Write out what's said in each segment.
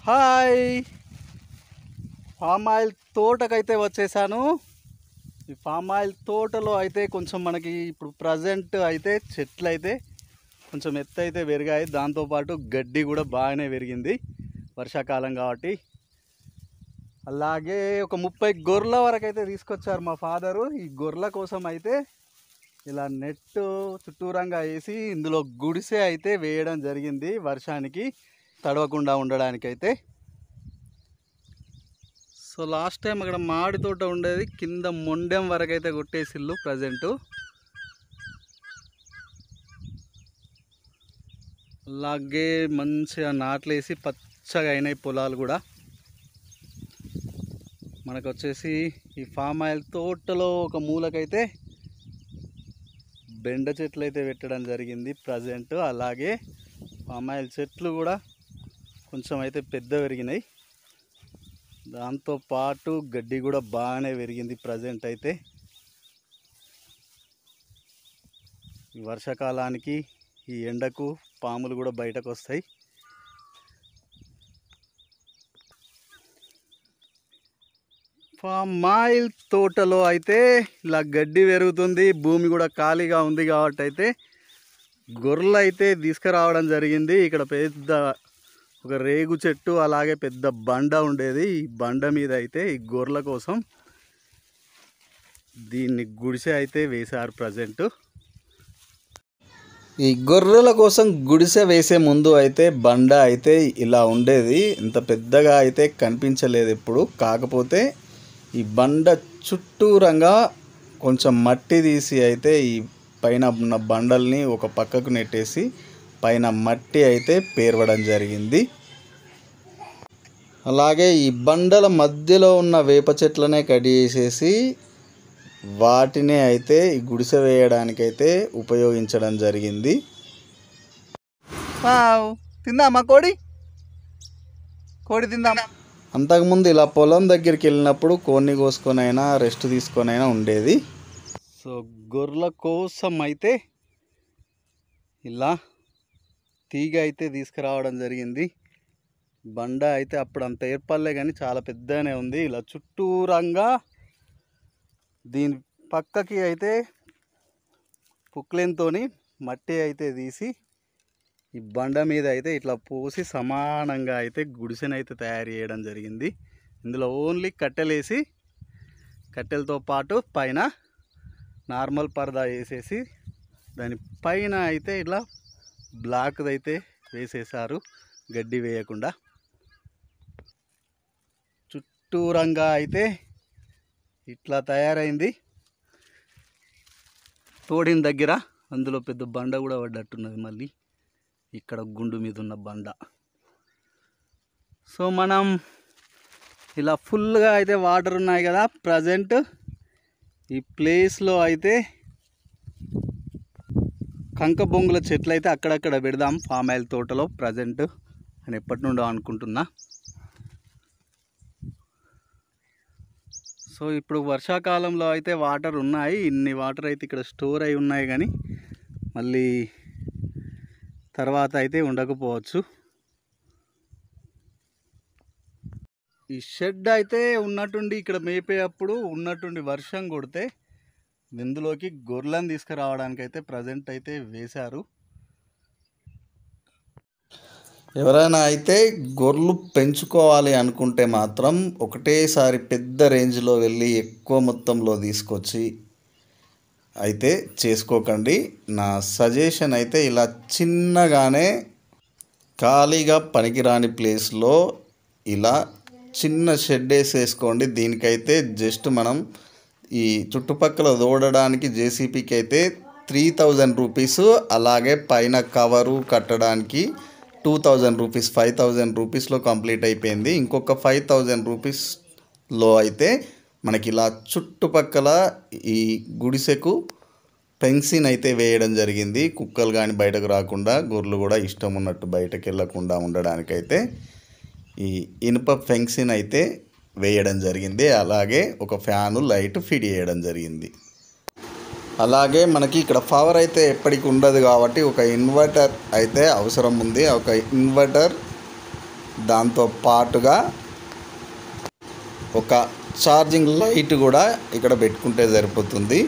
Hi, palm oil తోటకైతే వచ్చేసాను. ఈ palm oil తోటలో అయితే కొంచెం మనకి ఇప్పుడు ప్రజెంట్ అయితే చెట్లు అయితే కొంచెం ఎత్తు అయితే పెరిగాయి. దాంతోపాటు గడ్డి కూడా బాగానే పెరిగింది వర్షాకాలం కాబట్టి. అలాగే ఒక 30 గొర్రెల వరకు అయితే తీసుకొచ్చారు మా ఫాదరు. ఈ గొర్రెల కోసం అయితే ఇలా నెట్ చుట్టూరంగా వేసి ఇందులో గుడిసె అయితే వేయడం జరిగింది, వర్షానికి తడవకుండా ఉండడానికైతే. సో లాస్ట్ టైం అక్కడ మామిడి తోట ఉండేది, కింద మొండెం వరకు అయితే కొట్టేసిల్లు ప్రజెంటు. అలాగే మంచిగా నాట్లేసి పచ్చగా అయినాయి పొలాలు కూడా. మనకు వచ్చేసి ఈ ఫామ్ ఆయిల్ తోటలో ఒక మూలకైతే బెండ చెట్లు అయితే పెట్టడం జరిగింది ప్రజెంట్. అలాగే పామ్ ఆయిల్ చెట్లు కూడా కొంచెం అయితే పెద్ద పెరిగినాయి. దాంతోపాటు గడ్డి కూడా బాగానే పెరిగింది ప్రజెంట్ అయితే. ఈ వర్షాకాలానికి ఈ ఎండకు పాములు కూడా బయటకు వస్తాయి. పామ్ ఆయిల్ తోటలో అయితే ఇలా గడ్డి పెరుగుతుంది, భూమి కూడా ఖాళీగా ఉంది కాబట్టి అయితే గొర్రెలు అయితే తీసుకురావడం జరిగింది. ఇక్కడ పెద్ద ఒక రేగు చెట్టు అలాగే పెద్ద బండ ఉండేది. ఈ బండ మీద అయితే ఈ గొర్రెల కోసం దీన్ని గుడిసె అయితే వేశారు ప్రజెంట్. ఈ గొర్రెల కోసం గుడిసె వేసే ముందు అయితే బండ అయితే ఇలా ఉండేది, ఇంత పెద్దగా అయితే కనిపించలేదు ఎప్పుడు. కాకపోతే ఈ బండ చుట్టూరంగా కొంచెం మట్టి తీసి అయితే ఈ పైన ఉన్న బండల్ని ఒక పక్కకు నెట్టేసి పైన మట్టి అయితే పేర్వడం జరిగింది. అలాగే ఈ బండల మధ్యలో ఉన్న వేప చెట్లనే కట్ చేసేసి వాటిని అయితే ఈ గుడిసె వేయడానికైతే ఉపయోగించడం జరిగింది. తిందామా కోడి తిందామా? అంతకుముందు ఇలా పొలం దగ్గరికి వెళ్ళినప్పుడు కోడిని కోసుకొనైనా రెస్ట్ తీసుకొనైనా ఉండేది. సో గొర్రెల కోసం అయితే ఇలా తీగ అయితే తీసుకురావడం జరిగింది. బండ అయితే అప్పుడు అంత ఏర్పడలే కానీ చాలా పెద్దగానే ఉంది. ఇలా చుట్టూరంగా దీని పక్కకి అయితే పుక్లెన్తో మట్టి అయితే తీసి ఈ బండ మీద అయితే ఇట్లా పోసి సమానంగా అయితే గుడిసెనైతే తయారు చేయడం జరిగింది. ఇందులో ఓన్లీ కట్టెలేసి కట్టెలతో పాటు పైన నార్మల్ పరదా వేసేసి దాని పైన అయితే ఇట్లా బ్లాక్ది అయితే వేసేసారు, గడ్డి వేయకుండా. చుట్టూరంగా అయితే ఇట్లా తయారైంది. తోడిన దగ్గర అందులో పెద్ద బండ కూడా పడ్డట్టున్నది, మళ్ళీ ఇక్కడ గుండు మీద ఉన్న బండ. సో మనం ఇలా ఫుల్గా అయితే వాటర్ ఉన్నాయి కదా ప్రజెంట్. ఈ ప్లేస్లో అయితే కంక బొంగుల చెట్లు అయితే అక్కడక్కడ పెడదాం పామ్ ఆయిల్ తోటలో ప్రజెంట్ అని ఎప్పటి నుండో అనుకుంటున్నా. సో ఇప్పుడు వర్షాకాలంలో అయితే వాటర్ ఉన్నాయి, ఇన్ని వాటర్ అయితే ఇక్కడ స్టోర్ అయి ఉన్నాయి, కానీ మళ్ళీ తర్వాత అయితే ఉండకపోవచ్చు. ఈ షెడ్ అయితే ఉన్నట్టుండి ఇక్కడ మేపేటప్పుడు ఉన్నట్టుండి వర్షం కొడితే ఇందులోకి గొర్రెలను తీసుకురావడానికి అయితే ప్రజెంట్ అయితే వేశారు. ఎవరైనా అయితే గొర్రెలు పెంచుకోవాలి అనుకుంటే మాత్రం ఒకటేసారి పెద్ద రేంజ్లో వెళ్ళి ఎక్కువ మొత్తంలో తీసుకొచ్చి అయితే చేసుకోకండి. నా సజెషన్ అయితే ఇలా చిన్నగానే ఖాళీగా పనికిరాని ప్లేస్లో ఇలా చిన్న షెడ్ వేసేసుకోండి. దీనికైతే జస్ట్ మనం ఈ చుట్టుపక్కల దూడడానికి జేసీపీకి అయితే 3000 రూపీస్, అలాగే పైన కవరు కట్టడానికి 2000 రూపీస్, 5000 రూపీస్లో కంప్లీట్ అయిపోయింది. ఇంకొక 5000 రూపీస్లో అయితే మనకి ఇలా చుట్టుపక్కల ఈ గుడిసెకు ఫెన్సింగ్ అయితే వేయడం జరిగింది. కుక్కలు కానీ బయటకు రాకుండా, గొర్రెలు కూడా ఇష్టం ఉన్నట్టు బయటకు వెళ్ళకుండా ఉండడానికైతే ఈ ఇనుప ఫెన్సింగ్ అయితే వేయడం జరిగింది. అలాగే ఒక ఫ్యాను లైట్ ఫిట్ చేయడం జరిగింది. అలాగే మనకి ఇక్కడ పవర్ అయితే ఎప్పటికి ఉండదు కాబట్టి ఒక ఇన్వర్టర్ అయితే అవసరం ఉంది. ఒక ఇన్వర్టర్ దాంతో పాటుగా ఒక ఛార్జింగ్ లైట్ కూడా ఇక్కడ పెట్టుకుంటే సరిపోతుంది.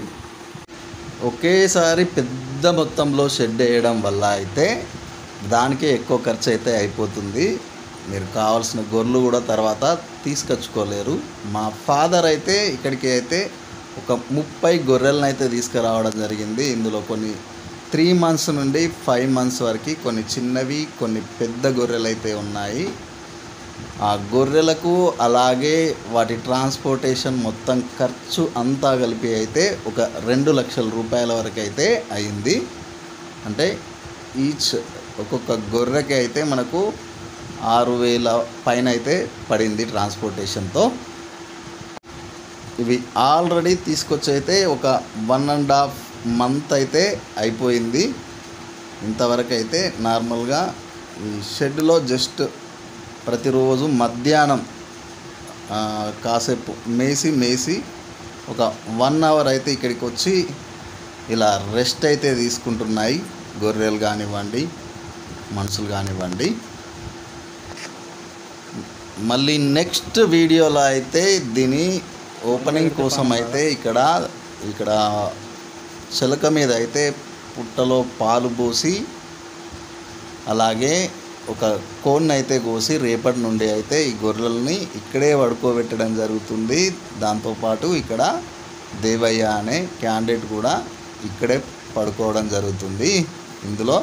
ఒకేసారి పెద్ద మొత్తంలో షెడ్ వేయడం వల్ల అయితే దానికే ఎక్కువ ఖర్చు అయితే అయిపోతుంది. మీరు కావాల్సిన గొర్రెలు కూడా తర్వాత తీసుకొచ్చుకోలేరు. మా ఫాదర్ అయితే ఇక్కడికి అయితే ఒక 30 గొర్రెలను అయితే తీసుకురావడం జరిగింది. ఇందులో కొన్ని 3 months నుండి 5 months వరకు, కొన్ని చిన్నవి కొన్ని పెద్ద గొర్రెలు అయితే ఉన్నాయి. ఆ గొర్రెలకు అలాగే వాటి ట్రాన్స్పోర్టేషన్ మొత్తం ఖర్చు అంతా కలిపి అయితే ఒక 2 లక్షల రూపాయల వరకు అయితే అయింది. అంటే ఈచ్ ఒక్కొక్క గొర్రెకి అయితే మనకు 6,000 పైన అయితే పడింది ట్రాన్స్పోర్టేషన్తో. ఇవి ఆల్రెడీ తీసుకొచ్చి అయితే ఒక 1.5 month అయితే అయిపోయింది. ఇంతవరకు అయితే నార్మల్గా ఈ షెడ్లో జస్ట్ ప్రతిరోజు మధ్యాహ్నం కాసేపు మేసి ఒక 1 hour అయితే ఇక్కడికి వచ్చి ఇలా రెస్ట్ అయితే తీసుకుంటున్నాయి. గొర్రెలు కానివ్వండి, మనుషులు కానివ్వండి. మళ్ళీ నెక్స్ట్ వీడియోలో అయితే దీని ఓపెనింగ్ కోసం అయితే ఇక్కడ చిలక మీద అయితే పుట్టలో పాలు పోసి అలాగే ఒక కోన్ అయితే కోసి రేపటి నుండి అయితే ఈ గొర్రెలని ఇక్కడే పడుకోబెట్టడం జరుగుతుంది. దాంతోపాటు ఇక్కడ దేవయ్య అనే క్యాండిడేట్ కూడా ఇక్కడే పడుకోవడం జరుగుతుంది. ఇందులో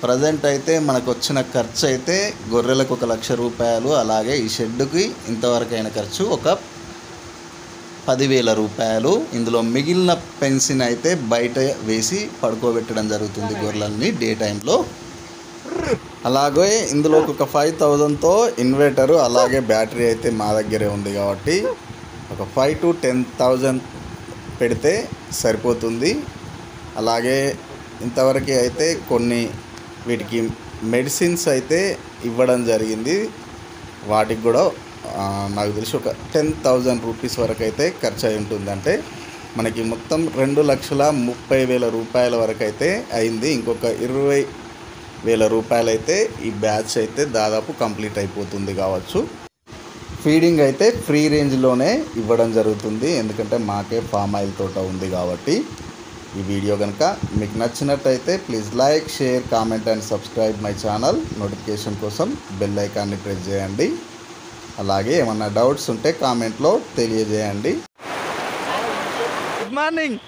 ప్రజెంట్ అయితే మనకు వచ్చిన ఖర్చు అయితే గొర్రెలకు 1 లక్ష రూపాయలు, అలాగే ఈ షెడ్డుకి ఇంతవరకు అయిన ఖర్చు ఒక 10,000 రూపాయలు. ఇందులో మిగిలిన పెన్షన్ అయితే బయట వేసి పడుకోబెట్టడం జరుగుతుంది గొర్రెలని డే టైంలో. అలాగే ఇందులో ఒక 5,000తో ఇన్వర్టరు అలాగే బ్యాటరీ అయితే మా దగ్గరే ఉంది కాబట్టి ఒక 5,000 to 10,000 పెడితే సరిపోతుంది. అలాగే ఇంతవరకు అయితే కొన్ని వీటికి మెడిసిన్స్ అయితే ఇవ్వడం జరిగింది. వాటికి కూడా నాకు తెలిసి ఒక 10,000 రూపీస్ వరకు అయితే ఖర్చు అయి ఉంటుంది. అంటే మనకి మొత్తం 2,30,000 రూపాయల వరకు అయితే అయింది. ఇంకొక 20,000 రూపాయలు అయితే ఈ బ్యాచ్ అయితే దాదాపు కంప్లీట్ అయిపోతుంది కావచ్చు. ఫీడింగ్ అయితే ఫ్రీ రేంజ్లోనే ఇవ్వడం జరుగుతుంది, ఎందుకంటే మాకే పామ్ ఆయిల్ తోట ఉంది కాబట్టి. ఈ వీడియో కనుక మీకు నచ్చినట్టయితే please like, share, comment and subscribe my channel. Notification కోసం బెల్ ఐకాన్ని ప్రెస్ చేయండి. అలాగే ఏమన్నా డౌట్స్ ఉంటే కామెంట్లో తెలియజేయండి. Good morning.